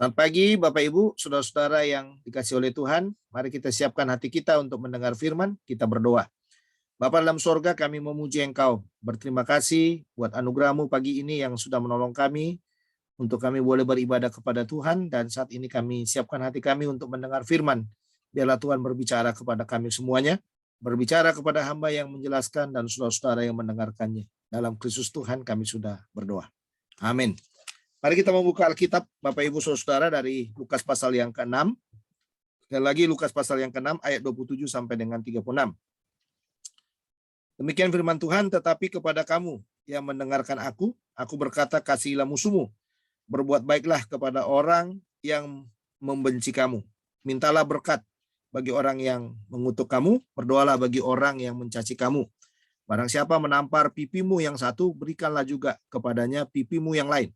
Selamat pagi Bapak Ibu, saudara-saudara yang dikasih oleh Tuhan. Mari kita siapkan hati kita untuk mendengar firman, kita berdoa. Bapa dalam sorga, kami memuji Engkau. Berterima kasih buat anugerah-Mu pagi ini yang sudah menolong kami untuk kami boleh beribadah kepada Tuhan, dan saat ini kami siapkan hati kami untuk mendengar firman. Biarlah Tuhan berbicara kepada kami semuanya, berbicara kepada hamba yang menjelaskan dan saudara-saudara yang mendengarkannya. Dalam Kristus Tuhan kami sudah berdoa. Amin. Mari kita membuka Alkitab, Bapak Ibu Saudara, dari Lukas pasal yang ke-6. Sekali lagi Lukas pasal yang ke-6 ayat 27 sampai dengan 36. Demikian firman Tuhan, tetapi kepada kamu yang mendengarkan aku berkata, kasihilah musuhmu, berbuat baiklah kepada orang yang membenci kamu. Mintalah berkat bagi orang yang mengutuk kamu, berdoalah bagi orang yang mencaci kamu. Barang siapa menampar pipimu yang satu, berikanlah juga kepadanya pipimu yang lain.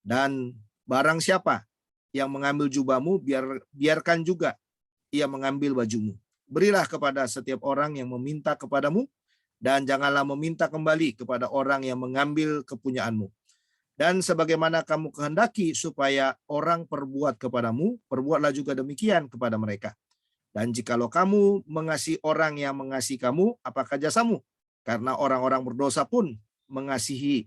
Dan barang siapa yang mengambil jubahmu, biarkan juga ia mengambil bajumu. Berilah kepada setiap orang yang meminta kepadamu, dan janganlah meminta kembali kepada orang yang mengambil kepunyaanmu. Dan sebagaimana kamu kehendaki supaya orang perbuat kepadamu, perbuatlah juga demikian kepada mereka. Dan jikalau kamu mengasihi orang yang mengasihi kamu, apakah jasamu? Karena orang-orang berdosa pun mengasihi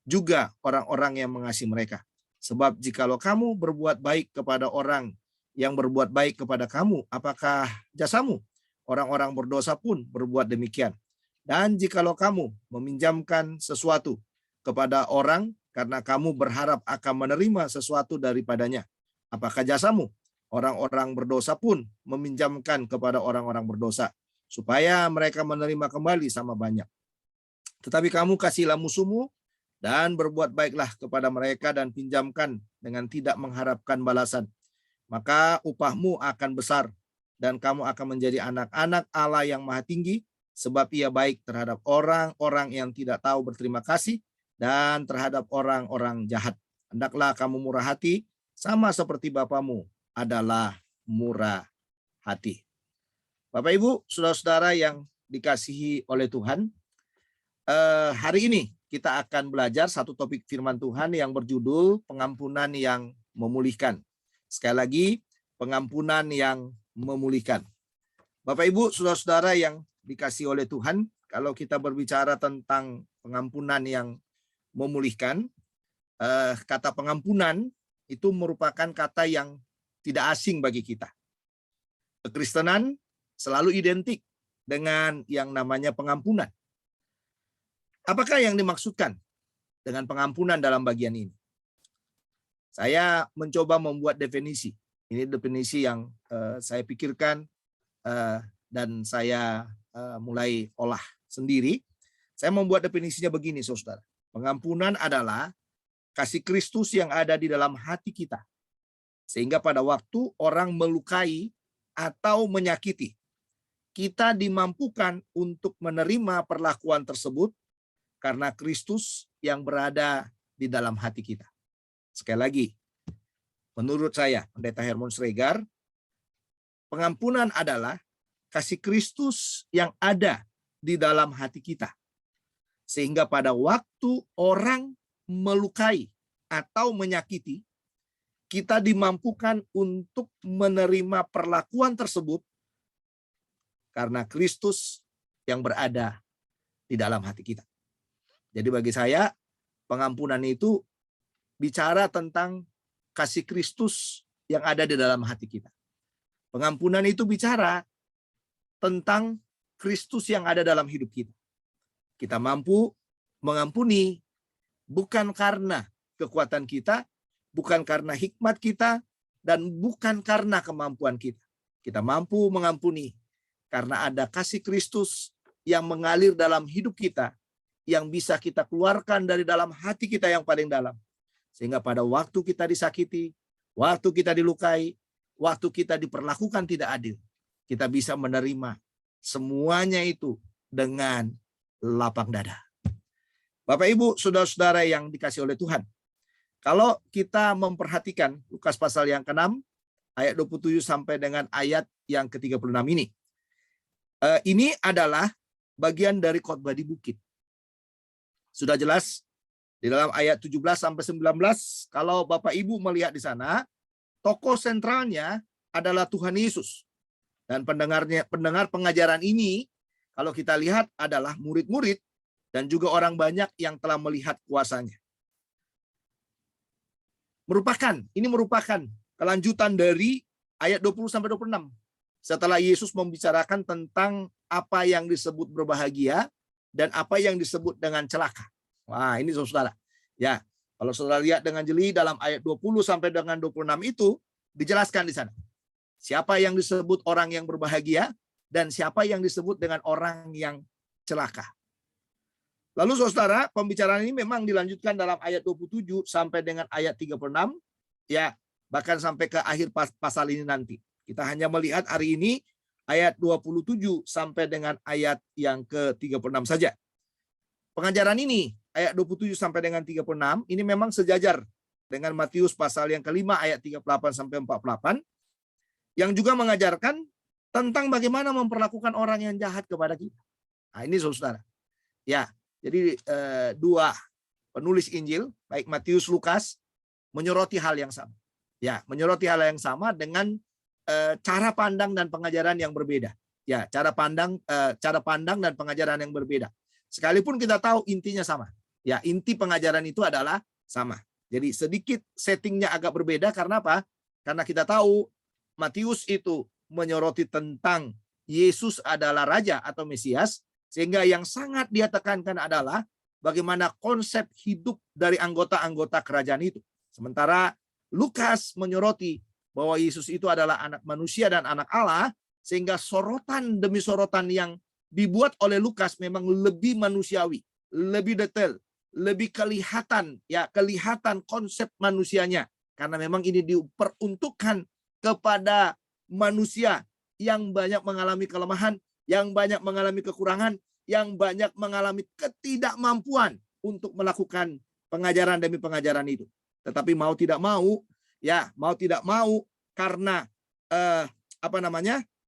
juga orang-orang yang mengasihi mereka. Sebab jikalau kamu berbuat baik kepada orang yang berbuat baik kepada kamu, apakah jasamu? Orang-orang berdosa pun berbuat demikian. Dan jikalau kamu meminjamkan sesuatu kepada orang karena kamu berharap akan menerima sesuatu daripadanya, apakah jasamu? Orang-orang berdosa pun meminjamkan kepada orang-orang berdosa, supaya mereka menerima kembali sama banyak. Tetapi kamu kasihlah musuhmu, dan berbuat baiklah kepada mereka dan pinjamkan dengan tidak mengharapkan balasan. Maka upahmu akan besar, dan kamu akan menjadi anak-anak Allah yang Maha Tinggi, sebab Ia baik terhadap orang-orang yang tidak tahu berterima kasih dan terhadap orang-orang jahat. Hendaklah kamu murah hati, sama seperti Bapamu adalah murah hati. Bapak Ibu, saudara-saudara yang dikasihi oleh Tuhan, hari ini kita akan belajar satu topik firman Tuhan yang berjudul pengampunan yang memulihkan. Sekali lagi, pengampunan yang memulihkan. Bapak Ibu, saudara-saudara yang dikasihi oleh Tuhan, kalau kita berbicara tentang pengampunan yang memulihkan, kata pengampunan itu merupakan kata yang tidak asing bagi kita. Kekristenan selalu identik dengan yang namanya pengampunan. Apakah yang dimaksudkan dengan pengampunan dalam bagian ini? Saya mencoba membuat definisi. Ini definisi yang saya pikirkan dan saya mulai olah sendiri. Saya membuat definisinya begini, saudara. Pengampunan adalah kasih Kristus yang ada di dalam hati kita. Sehingga pada waktu orang melukai atau menyakiti, kita dimampukan untuk menerima perlakuan tersebut karena Kristus yang berada di dalam hati kita. Sekali lagi, menurut saya, Pendeta Hermon Sregar, pengampunan adalah kasih Kristus yang ada di dalam hati kita. Sehingga pada waktu orang melukai atau menyakiti, kita dimampukan untuk menerima perlakuan tersebut karena Kristus yang berada di dalam hati kita. Jadi bagi saya, pengampunan itu bicara tentang kasih Kristus yang ada di dalam hati kita. Pengampunan itu bicara tentang Kristus yang ada dalam hidup kita. Kita mampu mengampuni bukan karena kekuatan kita, bukan karena hikmat kita, dan bukan karena kemampuan kita. Kita mampu mengampuni karena ada kasih Kristus yang mengalir dalam hidup kita, yang bisa kita keluarkan dari dalam hati kita yang paling dalam. Sehingga pada waktu kita disakiti, waktu kita dilukai, waktu kita diperlakukan tidak adil, kita bisa menerima semuanya itu dengan lapang dada. Bapak Ibu, saudara-saudara yang dikasih oleh Tuhan, kalau kita memperhatikan Lukas pasal yang ke-6, ayat 27 sampai dengan ayat yang ke-36 ini adalah bagian dari khotbah di bukit. Sudah jelas di dalam ayat 17 sampai 19, kalau Bapak Ibu melihat di sana, tokoh sentralnya adalah Tuhan Yesus. Dan pendengar pengajaran ini, kalau kita lihat adalah murid-murid dan juga orang banyak yang telah melihat kuasanya. Ini merupakan kelanjutan dari ayat 20 sampai 26. Setelah Yesus membicarakan tentang apa yang disebut berbahagia dan apa yang disebut dengan celaka. Wah, ini saudara. Ya, kalau saudara lihat dengan jeli dalam ayat 20 sampai dengan 26 itu dijelaskan di sana. Siapa yang disebut orang yang berbahagia dan siapa yang disebut dengan orang yang celaka. Lalu saudara, pembicaraan ini memang dilanjutkan dalam ayat 27 sampai dengan ayat 36, ya, bahkan sampai ke akhir pasal ini nanti. Kita hanya melihat hari ini ayat 27 sampai dengan ayat yang ke-36 saja. Pengajaran ini, ayat 27 sampai dengan 36, ini memang sejajar dengan Matius pasal yang kelima ayat 38 sampai 48, yang juga mengajarkan tentang bagaimana memperlakukan orang yang jahat kepada kita. Nah, ini saudara. Ya, jadi dua penulis Injil, baik Matius, Lukas, menyoroti hal yang sama. Ya, menyoroti hal yang sama dengan cara pandang dan pengajaran yang berbeda. Ya, cara pandang dan pengajaran yang berbeda. Sekalipun kita tahu intinya sama. Ya, inti pengajaran itu adalah sama. Jadi sedikit settingnya agak berbeda karena apa? Karena kita tahu Matius itu menyoroti tentang Yesus adalah Raja atau Mesias, sehingga yang sangat dia tekankan adalah bagaimana konsep hidup dari anggota-anggota kerajaan itu. Sementara Lukas menyoroti bahwa Yesus itu adalah anak manusia dan anak Allah, sehingga sorotan demi sorotan yang dibuat oleh Lukas memang lebih manusiawi, lebih detail, lebih kelihatan konsep manusianya, karena memang ini diperuntukkan kepada manusia yang banyak mengalami kelemahan, yang banyak mengalami kekurangan, yang banyak mengalami ketidakmampuan untuk melakukan pengajaran demi pengajaran itu. Tetapi mau tidak mau karena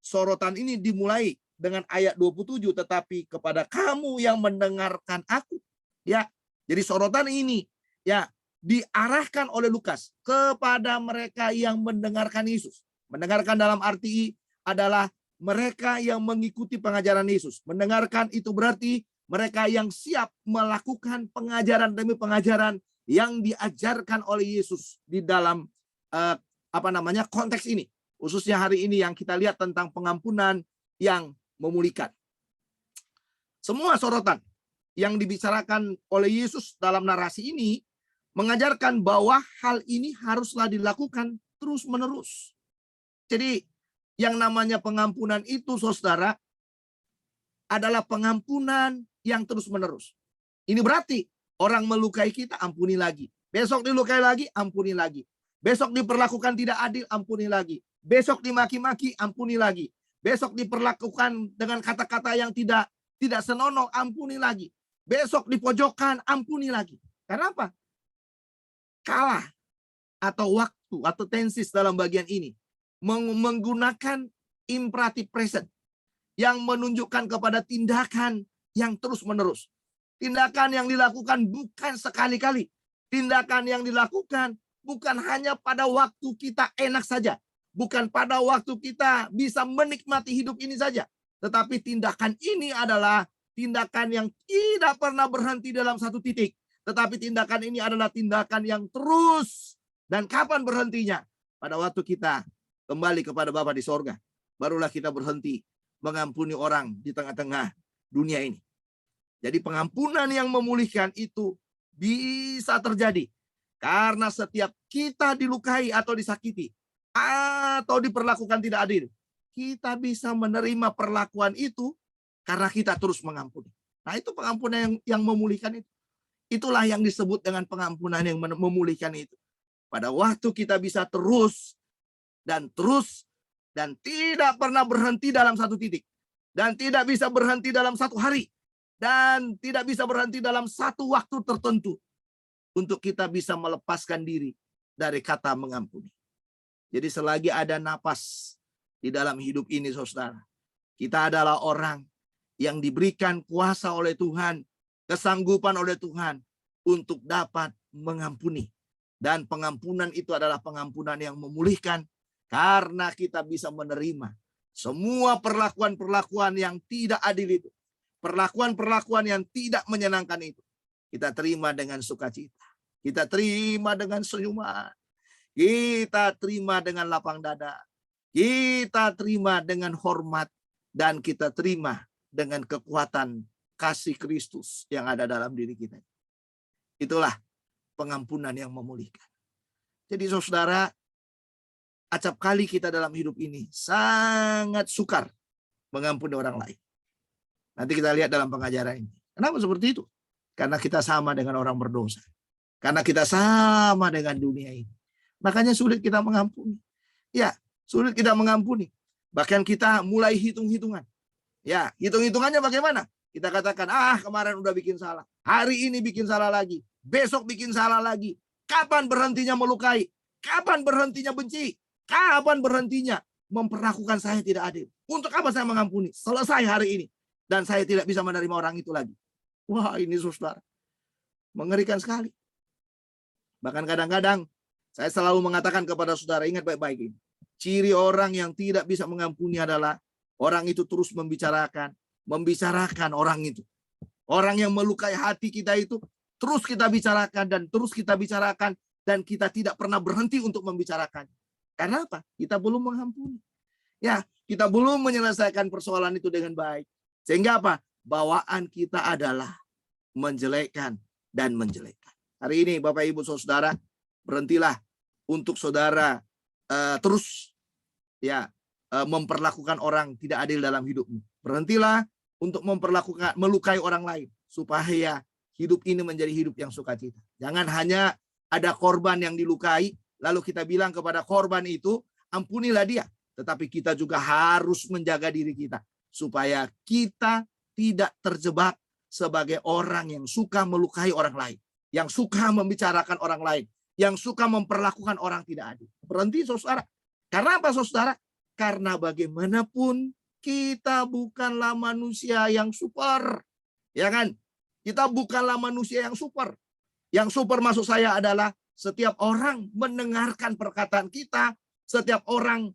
sorotan ini dimulai dengan ayat 27, tetapi kepada kamu yang mendengarkan aku. Ya, jadi sorotan ini ya diarahkan oleh Lukas kepada mereka yang mendengarkan Yesus. Mendengarkan dalam arti adalah mereka yang mengikuti pengajaran Yesus. Mendengarkan itu berarti mereka yang siap melakukan pengajaran demi pengajaran yang diajarkan oleh Yesus di dalam konteks ini. Khususnya hari ini yang kita lihat tentang pengampunan yang memulihkan. Semua sorotan yang dibicarakan oleh Yesus dalam narasi ini mengajarkan bahwa hal ini haruslah dilakukan terus-menerus. Jadi yang namanya pengampunan itu, saudara, adalah pengampunan yang terus-menerus. Ini berarti orang melukai kita, ampuni lagi. Besok dilukai lagi, ampuni lagi. Besok diperlakukan tidak adil, ampuni lagi. Besok dimaki-maki, ampuni lagi. Besok diperlakukan dengan kata-kata yang tidak senonoh, ampuni lagi. Besok dipojokkan, ampuni lagi. Karena apa? Kalah atau waktu atau tensis dalam bagian ini menggunakan imperatif present yang menunjukkan kepada tindakan yang terus-menerus. Tindakan yang dilakukan bukan sekali-kali. Tindakan yang dilakukan bukan hanya pada waktu kita enak saja. Bukan pada waktu kita bisa menikmati hidup ini saja. Tetapi tindakan ini adalah tindakan yang tidak pernah berhenti dalam satu titik. Tetapi tindakan ini adalah tindakan yang terus. Dan kapan berhentinya? Pada waktu kita kembali kepada Bapa di sorga. Barulah kita berhenti mengampuni orang di tengah-tengah dunia ini. Jadi pengampunan yang memulihkan itu bisa terjadi. Karena setiap kita dilukai atau disakiti. Atau diperlakukan tidak adil. Kita bisa menerima perlakuan itu karena kita terus mengampuni. Nah, itu pengampunan yang memulihkan itu. Itulah yang disebut dengan pengampunan yang memulihkan itu. Pada waktu kita bisa terus dan tidak pernah berhenti dalam satu titik. Dan tidak bisa berhenti dalam satu hari. Dan tidak bisa berhenti dalam satu waktu tertentu. Untuk kita bisa melepaskan diri dari kata mengampuni. Jadi selagi ada napas di dalam hidup ini, saudara, kita adalah orang yang diberikan kuasa oleh Tuhan, kesanggupan oleh Tuhan untuk dapat mengampuni. Dan pengampunan itu adalah pengampunan yang memulihkan karena kita bisa menerima semua perlakuan-perlakuan yang tidak adil itu. Perlakuan-perlakuan yang tidak menyenangkan itu. Kita terima dengan sukacita. Kita terima dengan senyuman. Kita terima dengan lapang dada. Kita terima dengan hormat. Dan kita terima dengan kekuatan kasih Kristus yang ada dalam diri kita. Itulah pengampunan yang memulihkan. Jadi saudara, acap kali kita dalam hidup ini sangat sukar mengampuni orang lain. Nanti kita lihat dalam pengajaran ini. Kenapa seperti itu? Karena kita sama dengan orang berdosa. Karena kita sama dengan dunia ini. Makanya sulit kita mengampuni. Ya, sulit kita mengampuni. Bahkan kita mulai hitung-hitungan. Ya, hitung-hitungannya bagaimana? Kita katakan, kemarin udah bikin salah. Hari ini bikin salah lagi. Besok bikin salah lagi. Kapan berhentinya melukai? Kapan berhentinya benci? Kapan berhentinya memperlakukan saya tidak adil? Untuk apa saya mengampuni? Selesai hari ini. Dan saya tidak bisa menerima orang itu lagi. Wah, ini saudara. Mengerikan sekali. Bahkan kadang-kadang saya selalu mengatakan kepada saudara, ingat baik-baik ini. Ciri orang yang tidak bisa mengampuni adalah orang itu terus membicarakan orang itu. Orang yang melukai hati kita itu terus kita bicarakan dan terus kita bicarakan dan kita tidak pernah berhenti untuk membicarakan. Karena apa? Kita belum mengampuni. Ya, kita belum menyelesaikan persoalan itu dengan baik. Sehingga apa? Bawaan kita adalah menjelekkan dan menjelekkan. Hari ini Bapak Ibu Saudara, berhentilah untuk saudara terus memperlakukan orang tidak adil dalam hidupmu. Berhentilah untuk melukai orang lain supaya hidup ini menjadi hidup yang sukacita. Jangan hanya ada korban yang dilukai, lalu kita bilang kepada korban itu, ampunilah dia. Tetapi kita juga harus menjaga diri kita supaya kita tidak terjebak sebagai orang yang suka melukai orang lain, yang suka membicarakan orang lain, yang suka memperlakukan orang tidak adil. Berhenti saudara. Karena apa saudara? Karena bagaimanapun kita bukanlah manusia yang super. Ya kan? Kita bukanlah manusia yang super. Yang super maksud saya adalah setiap orang mendengarkan perkataan kita, setiap orang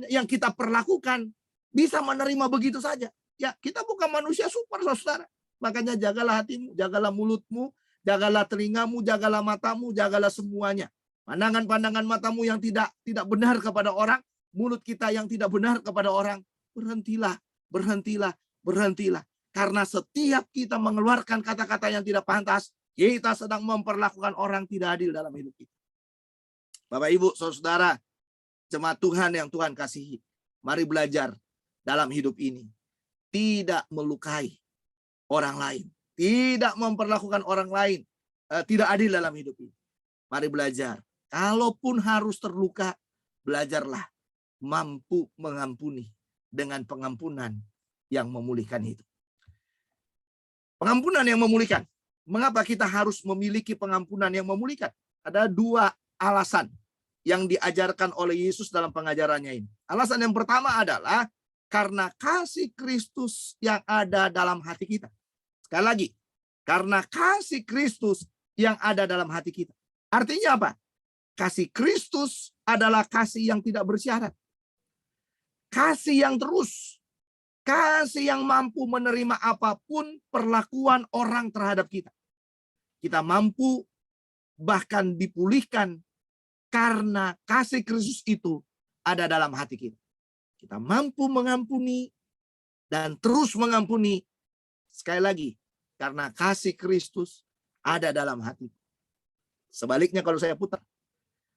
yang kita perlakukan bisa menerima begitu saja. Ya, kita bukan manusia super saudara. Makanya jagalah hatimu, jagalah mulutmu, jagalah telingamu, jagalah matamu, jagalah semuanya. Pandangan-pandangan matamu yang tidak benar kepada orang, mulut kita yang tidak benar kepada orang, berhentilah, berhentilah, berhentilah. Karena setiap kita mengeluarkan kata-kata yang tidak pantas, kita sedang memperlakukan orang tidak adil dalam hidup kita. Bapak, Ibu, Saudara, jemaat Tuhan yang Tuhan kasihi, mari belajar dalam hidup ini. Tidak melukai orang lain. Tidak memperlakukan orang lain tidak adil dalam hidup ini. Mari belajar. Kalaupun harus terluka, belajarlah mampu mengampuni dengan pengampunan yang memulihkan itu. Pengampunan yang memulihkan. Mengapa kita harus memiliki pengampunan yang memulihkan? Ada dua alasan yang diajarkan oleh Yesus dalam pengajarannya ini. Alasan yang pertama adalah karena kasih Kristus yang ada dalam hati kita. Sekali lagi, karena kasih Kristus yang ada dalam hati kita. Artinya apa? Kasih Kristus adalah kasih yang tidak bersyarat. Kasih yang terus. Kasih yang mampu menerima apapun perlakuan orang terhadap kita. Kita mampu bahkan dipulihkan karena kasih Kristus itu ada dalam hati kita. Kita mampu mengampuni dan terus mengampuni. Sekali lagi, karena kasih Kristus ada dalam hati. Sebaliknya kalau saya putar,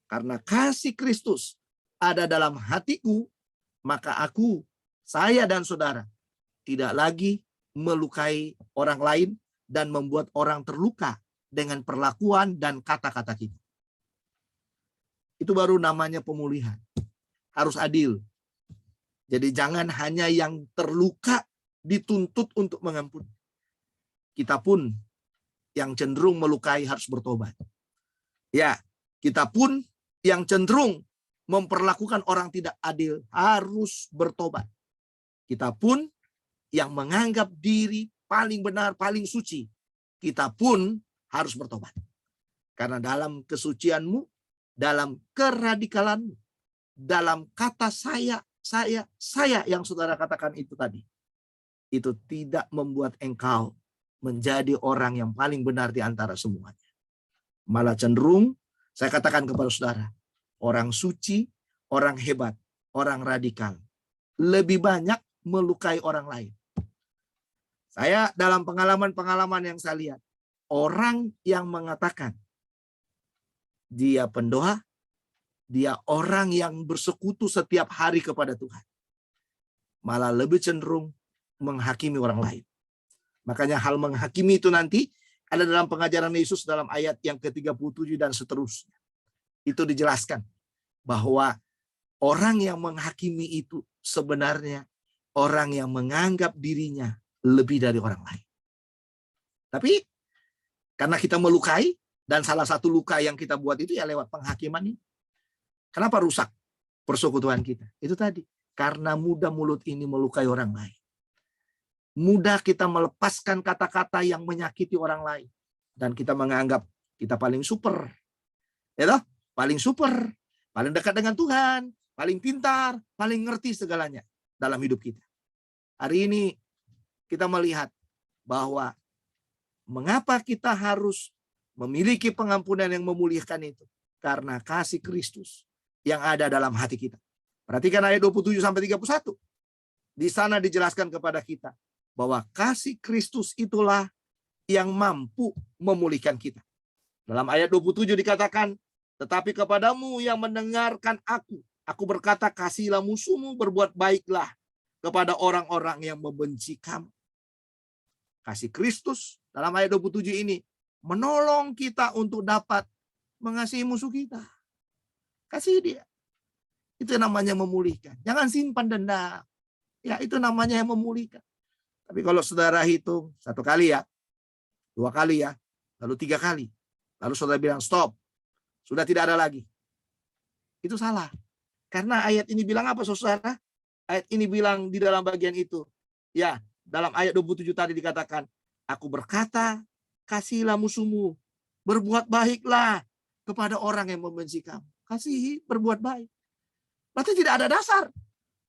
karena kasih Kristus ada dalam hatiku, maka saya dan saudara tidak lagi melukai orang lain dan membuat orang terluka dengan perlakuan dan kata-kata kita. Itu baru namanya pemulihan. Harus adil. Jadi jangan hanya yang terluka dituntut untuk mengampuni. Kita pun yang cenderung melukai harus bertobat. Ya, kita pun yang cenderung memperlakukan orang tidak adil harus bertobat. Kita pun yang menganggap diri paling benar, paling suci, kita pun harus bertobat. Karena dalam kesucianmu, dalam keradikalanmu, dalam kata saya yang saudara katakan itu tadi, itu tidak membuat engkau menjadi orang yang paling benar di antara semuanya. Malah cenderung, saya katakan kepada saudara, orang suci, orang hebat, orang radikal, lebih banyak melukai orang lain. Saya dalam pengalaman-pengalaman yang saya lihat, orang yang mengatakan dia pendoa, dia orang yang bersekutu setiap hari kepada Tuhan, malah lebih cenderung menghakimi orang lain. Makanya hal menghakimi itu nanti ada dalam pengajaran Yesus dalam ayat yang ke-37 dan seterusnya. Itu dijelaskan bahwa orang yang menghakimi itu sebenarnya orang yang menganggap dirinya lebih dari orang lain. Tapi karena kita melukai, dan salah satu luka yang kita buat itu ya lewat penghakiman ini. Kenapa rusak persekutuan kita? Itu tadi, karena mudah mulut ini melukai orang lain. Mudah kita melepaskan kata-kata yang menyakiti orang lain. Dan kita menganggap kita paling super. Ya toh? Paling super. Paling dekat dengan Tuhan. Paling pintar. Paling ngerti segalanya dalam hidup kita. Hari ini kita melihat bahwa mengapa kita harus memiliki pengampunan yang memulihkan itu. Karena kasih Kristus yang ada dalam hati kita. Perhatikan ayat 27 sampai 31. Di sana dijelaskan kepada kita bahwa kasih Kristus itulah yang mampu memulihkan kita. Dalam ayat 27 dikatakan, tetapi kepadamu yang mendengarkan aku berkata, kasihilah musuhmu, berbuat baiklah kepada orang-orang yang membenci kamu. Kasih Kristus dalam ayat 27 ini menolong kita untuk dapat mengasihi musuh kita. Kasih dia. Itu namanya memulihkan. Jangan simpan dendam. Ya, itu namanya yang memulihkan. Tapi kalau saudara hitung 1 kali ya, 2 kali ya, lalu 3 kali. Lalu saudara bilang stop. Sudah tidak ada lagi. Itu salah. Karena ayat ini bilang apa saudara? Ayat ini bilang di dalam bagian itu. Ya, dalam ayat 27 tadi dikatakan, aku berkata, kasihilah musuhmu, berbuat baiklah kepada orang yang membenci kamu. Kasihi, berbuat baik. Berarti tidak ada dasar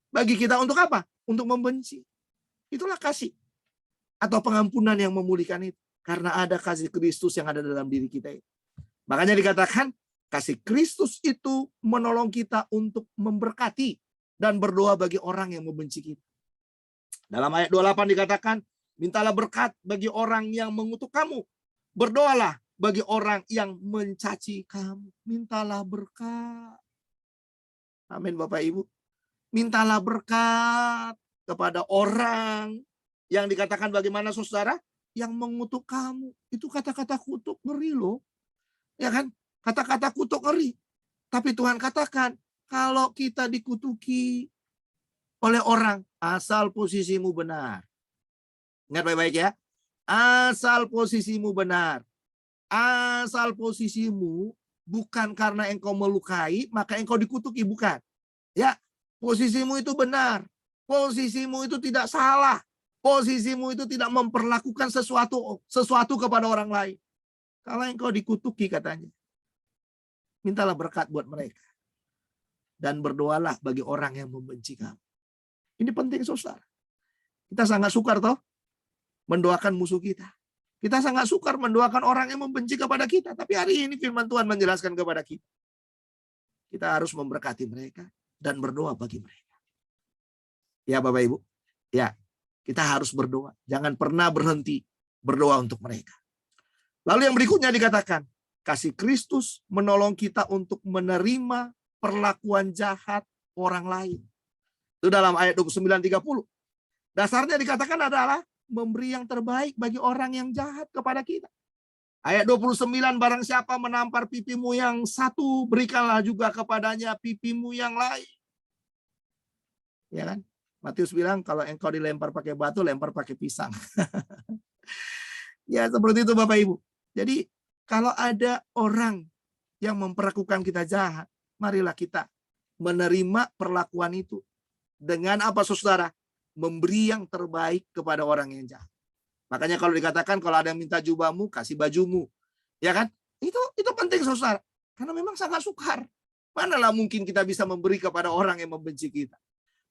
bagi kita untuk apa? Untuk membenci. Itulah kasih atau pengampunan yang memulihkan itu. Karena ada kasih Kristus yang ada dalam diri kita. Makanya dikatakan kasih Kristus itu menolong kita untuk memberkati dan berdoa bagi orang yang membenci kita. Dalam ayat 28 dikatakan, mintalah berkat bagi orang yang mengutuk kamu. Berdoalah bagi orang yang mencaci kamu. Mintalah berkat. Amin Bapak Ibu. Mintalah berkat kepada orang yang dikatakan bagaimana saudara? Yang mengutuk kamu. Itu kata-kata kutuk ngeri loh. Ya kan? Kata-kata kutuk ngeri. Tapi Tuhan katakan, kalau kita dikutuki oleh orang, asal posisimu benar. Ingat baik-baik ya. Asal posisimu benar. Asal posisimu bukan karena engkau melukai, maka engkau dikutuki. Bukan. Ya, posisimu itu benar. Posisimu itu tidak salah. Posisimu itu tidak memperlakukan sesuatu kepada orang lain. Kalau engkau dikutuki katanya, mintalah berkat buat mereka. Dan berdoalah bagi orang yang membenci kamu. Ini penting saudara. Kita sangat sukar toh mendoakan musuh kita. Kita sangat sukar mendoakan orang yang membenci kepada kita. Tapi hari ini firman Tuhan menjelaskan kepada kita. Kita harus memberkati mereka dan berdoa bagi mereka. Ya Bapak Ibu. Ya, kita harus berdoa. Jangan pernah berhenti berdoa untuk mereka. Lalu yang berikutnya dikatakan, kasih Kristus menolong kita untuk menerima perlakuan jahat orang lain. Itu dalam ayat 29-30. Dasarnya dikatakan adalah memberi yang terbaik bagi orang yang jahat kepada kita. Ayat 29, barang siapa menampar pipimu yang satu, berikanlah juga kepadanya pipimu yang lain. Ya kan? Matius bilang, kalau engkau dilempar pakai batu, lempar pakai pisang. Ya, seperti itu Bapak Ibu. Jadi, kalau ada orang yang memperlakukan kita jahat, marilah kita menerima perlakuan itu. Dengan apa saudara? Memberi yang terbaik kepada orang yang jahat. Makanya kalau dikatakan, kalau ada yang minta jubahmu, kasih bajumu. Ya kan? Itu penting saudara. Karena memang sangat sukar. Manalah mungkin kita bisa memberi kepada orang yang membenci kita.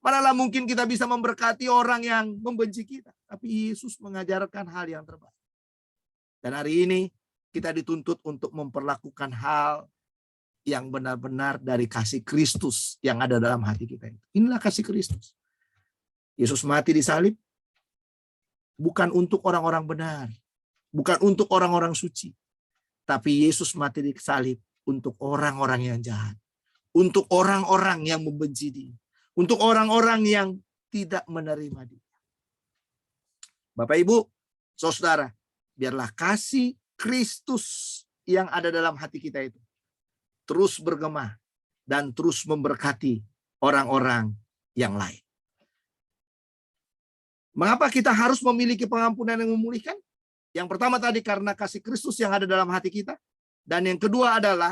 Manalah mungkin kita bisa memberkati orang yang membenci kita. Tapi Yesus mengajarkan hal yang terbaik. Dan hari ini kita dituntut untuk memperlakukan hal yang benar-benar dari kasih Kristus yang ada dalam hati kita. Inilah kasih Kristus. Yesus mati di salib bukan untuk orang-orang benar, bukan untuk orang-orang suci, tapi Yesus mati di salib untuk orang-orang yang jahat, untuk orang-orang yang membenci Dia, untuk orang-orang yang tidak menerima Dia. Bapak Ibu, saudara, biarlah kasih Kristus yang ada dalam hati kita itu terus bergema dan terus memberkati orang-orang yang lain. Mengapa kita harus memiliki pengampunan yang memulihkan? Yang pertama tadi karena kasih Kristus yang ada dalam hati kita. Dan yang kedua adalah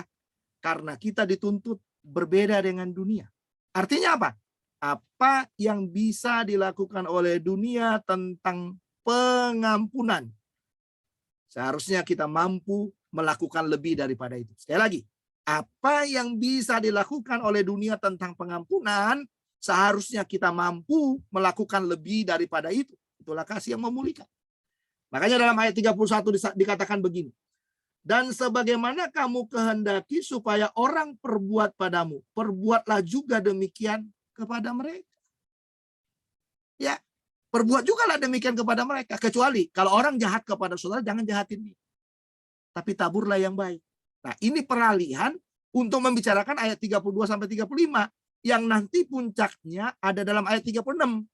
karena kita dituntut berbeda dengan dunia. Artinya apa? Apa yang bisa dilakukan oleh dunia tentang pengampunan, seharusnya kita mampu melakukan lebih daripada itu. Sekali lagi, apa yang bisa dilakukan oleh dunia tentang pengampunan, seharusnya kita mampu melakukan lebih daripada itu. Itulah kasih yang memulihkan. Makanya dalam ayat 31 dikatakan begini. Dan sebagaimana kamu kehendaki supaya orang perbuat padamu, perbuatlah juga demikian kepada mereka. Ya, perbuat juga lah demikian kepada mereka. Kecuali kalau orang jahat kepada saudara, jangan jahatin dia. Tapi taburlah yang baik. Nah, ini peralihan untuk membicarakan ayat 32 sampai 35 yang nanti puncaknya ada dalam ayat 36.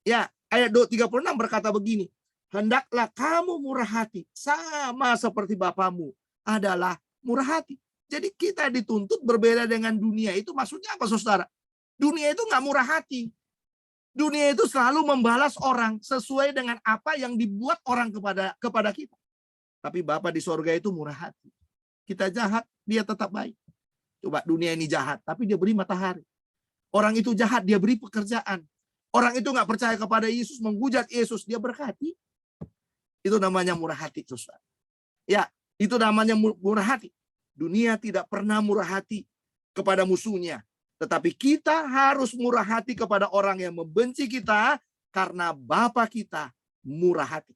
Ya, ayat 36 berkata begini. Hendaklah kamu murah hati sama seperti Bapamu adalah murah hati. Jadi kita dituntut berbeda dengan dunia. Itu maksudnya apa, saudara? Dunia itu nggak murah hati. Dunia itu selalu membalas orang sesuai dengan apa yang dibuat orang kepada kita. Tapi Bapa di sorga itu murah hati. Kita jahat, dia tetap baik. Coba dunia ini jahat, tapi dia beri matahari. Orang itu jahat, dia beri pekerjaan. Orang itu nggak percaya kepada Yesus, menghujat Yesus, dia berkati. Itu namanya murah hati, saudara. Ya, itu namanya murah hati. Dunia tidak pernah murah hati kepada musuhnya. Tetapi kita harus murah hati kepada orang yang membenci kita karena Bapa kita murah hati.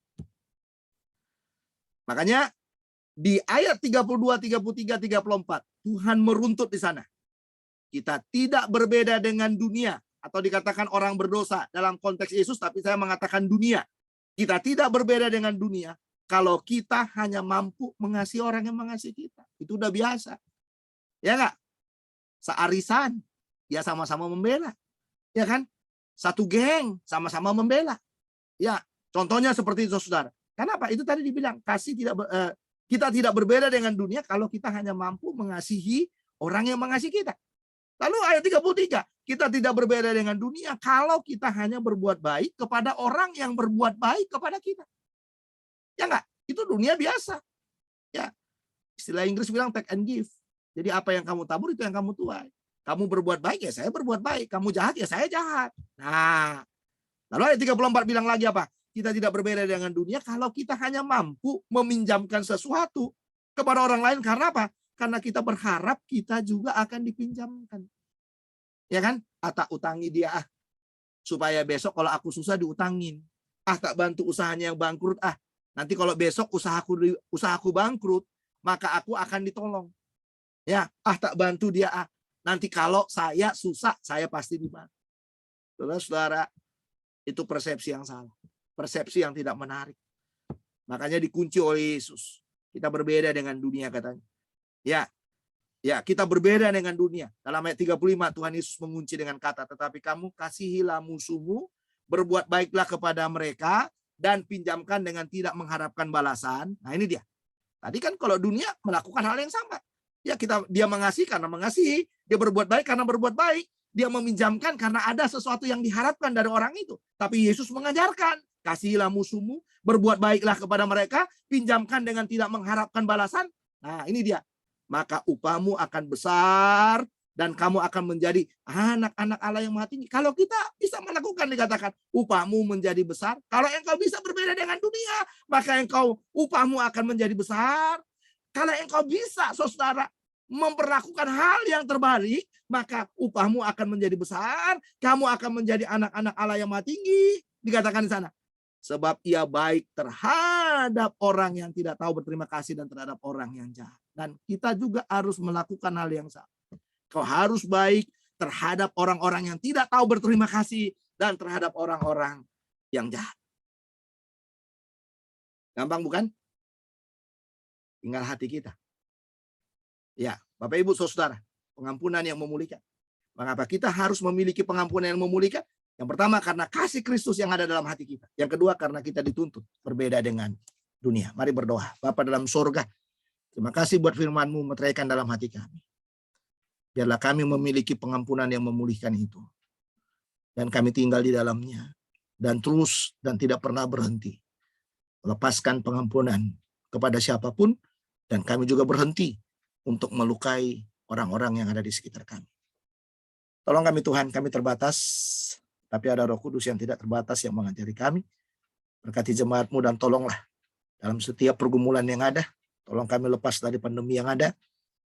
Makanya di ayat 32, 33, 34, Tuhan meruntut di sana. Kita tidak berbeda dengan dunia. Atau dikatakan orang berdosa dalam konteks Yesus, tapi saya mengatakan dunia. Kita tidak berbeda dengan dunia kalau kita hanya mampu mengasihi orang yang mengasihi kita. Itu udah biasa. Ya enggak? Searisan, ya sama-sama membela. Ya kan? Satu geng, sama-sama membela. Ya, contohnya seperti itu, saudara. Kenapa? Itu tadi dibilang, kita tidak berbeda dengan dunia kalau kita hanya mampu mengasihi orang yang mengasihi kita. Lalu ayat 33, kita tidak berbeda dengan dunia kalau kita hanya berbuat baik kepada orang yang berbuat baik kepada kita. Ya enggak? Itu dunia biasa. Ya. Istilah Inggris bilang take and give. Jadi apa yang kamu tabur itu yang kamu tuai. Kamu berbuat baik ya saya berbuat baik. Kamu jahat ya saya jahat. Nah, lalu ayat 34 bilang lagi apa? Kita tidak berbeda dengan dunia kalau kita hanya mampu meminjamkan sesuatu kepada orang lain. Karena apa? Karena kita berharap kita juga akan dipinjamkan. Ya kan? Tak utangi dia supaya besok kalau aku susah diutangin. Tak bantu usahanya yang bangkrut. Nanti kalau besok usahaku bangkrut, maka aku akan ditolong. Ya, tak bantu dia. Nanti kalau saya susah, saya pasti dibantu. Saudara, itu persepsi yang salah. Persepsi yang tidak menarik. Makanya dikunci oleh Yesus. Kita berbeda dengan dunia katanya. Ya, kita berbeda dengan dunia. Dalam ayat 35 Tuhan Yesus mengunci dengan kata, tetapi kamu kasihilah musuhmu, berbuat baiklah kepada mereka, dan pinjamkan dengan tidak mengharapkan balasan. Nah ini dia. Tadi kan kalau dunia melakukan hal yang sama. Ya dia mengasihi karena mengasihi, dia berbuat baik karena berbuat baik, dia meminjamkan karena ada sesuatu yang diharapkan dari orang itu. Tapi Yesus mengajarkan, kasihilah musuhmu, berbuat baiklah kepada mereka, pinjamkan dengan tidak mengharapkan balasan. Nah ini dia. Maka upahmu akan besar dan kamu akan menjadi anak-anak Allah yang maha tinggi. Kalau kita bisa melakukan, dikatakan upahmu menjadi besar. Kalau engkau bisa berbeda dengan dunia, maka upahmu akan menjadi besar. Kalau engkau bisa, saudara, memperlakukan hal yang terbalik, maka upahmu akan menjadi besar, kamu akan menjadi anak-anak Allah yang maha tinggi, dikatakan di sana. Sebab ia baik terhadap orang yang tidak tahu berterima kasih dan terhadap orang yang jahat. Dan kita juga harus melakukan hal yang sama. Kau harus baik terhadap orang-orang yang tidak tahu berterima kasih dan terhadap orang-orang yang jahat. Gampang bukan? Tinggal hati kita. Ya, Bapak Ibu Saudara, pengampunan yang memulihkan. Mengapa kita harus memiliki pengampunan yang memulihkan? Yang pertama karena kasih Kristus yang ada dalam hati kita. Yang kedua karena kita dituntut berbeda dengan dunia. Mari berdoa. Bapa dalam surga, terima kasih buat firman-Mu meteraikan dalam hati kami. Biarlah kami memiliki pengampunan yang memulihkan itu. Dan kami tinggal di dalamnya. Dan terus dan tidak pernah berhenti. Lepaskan pengampunan kepada siapapun. Dan kami juga berhenti untuk melukai orang-orang yang ada di sekitar kami. Tolong kami Tuhan, kami terbatas. Tapi ada Roh Kudus yang tidak terbatas yang mengajari kami. Berkati jemaat-Mu dan tolonglah dalam setiap pergumulan yang ada. Tolong kami lepas dari pandemi yang ada.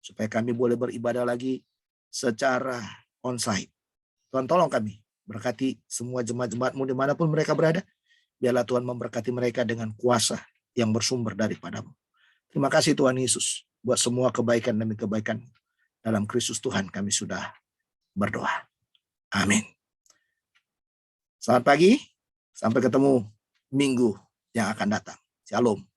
Supaya kami boleh beribadah lagi secara onsite. Tuhan tolong kami. Berkati semua jemaat-jemaat-Mu dimanapun mereka berada. Biarlah Tuhan memberkati mereka dengan kuasa yang bersumber daripada-Mu. Terima kasih Tuhan Yesus. Buat semua kebaikan demi kebaikan. Dalam Kristus Tuhan kami sudah berdoa. Amin. Selamat pagi. Sampai ketemu minggu yang akan datang. Shalom.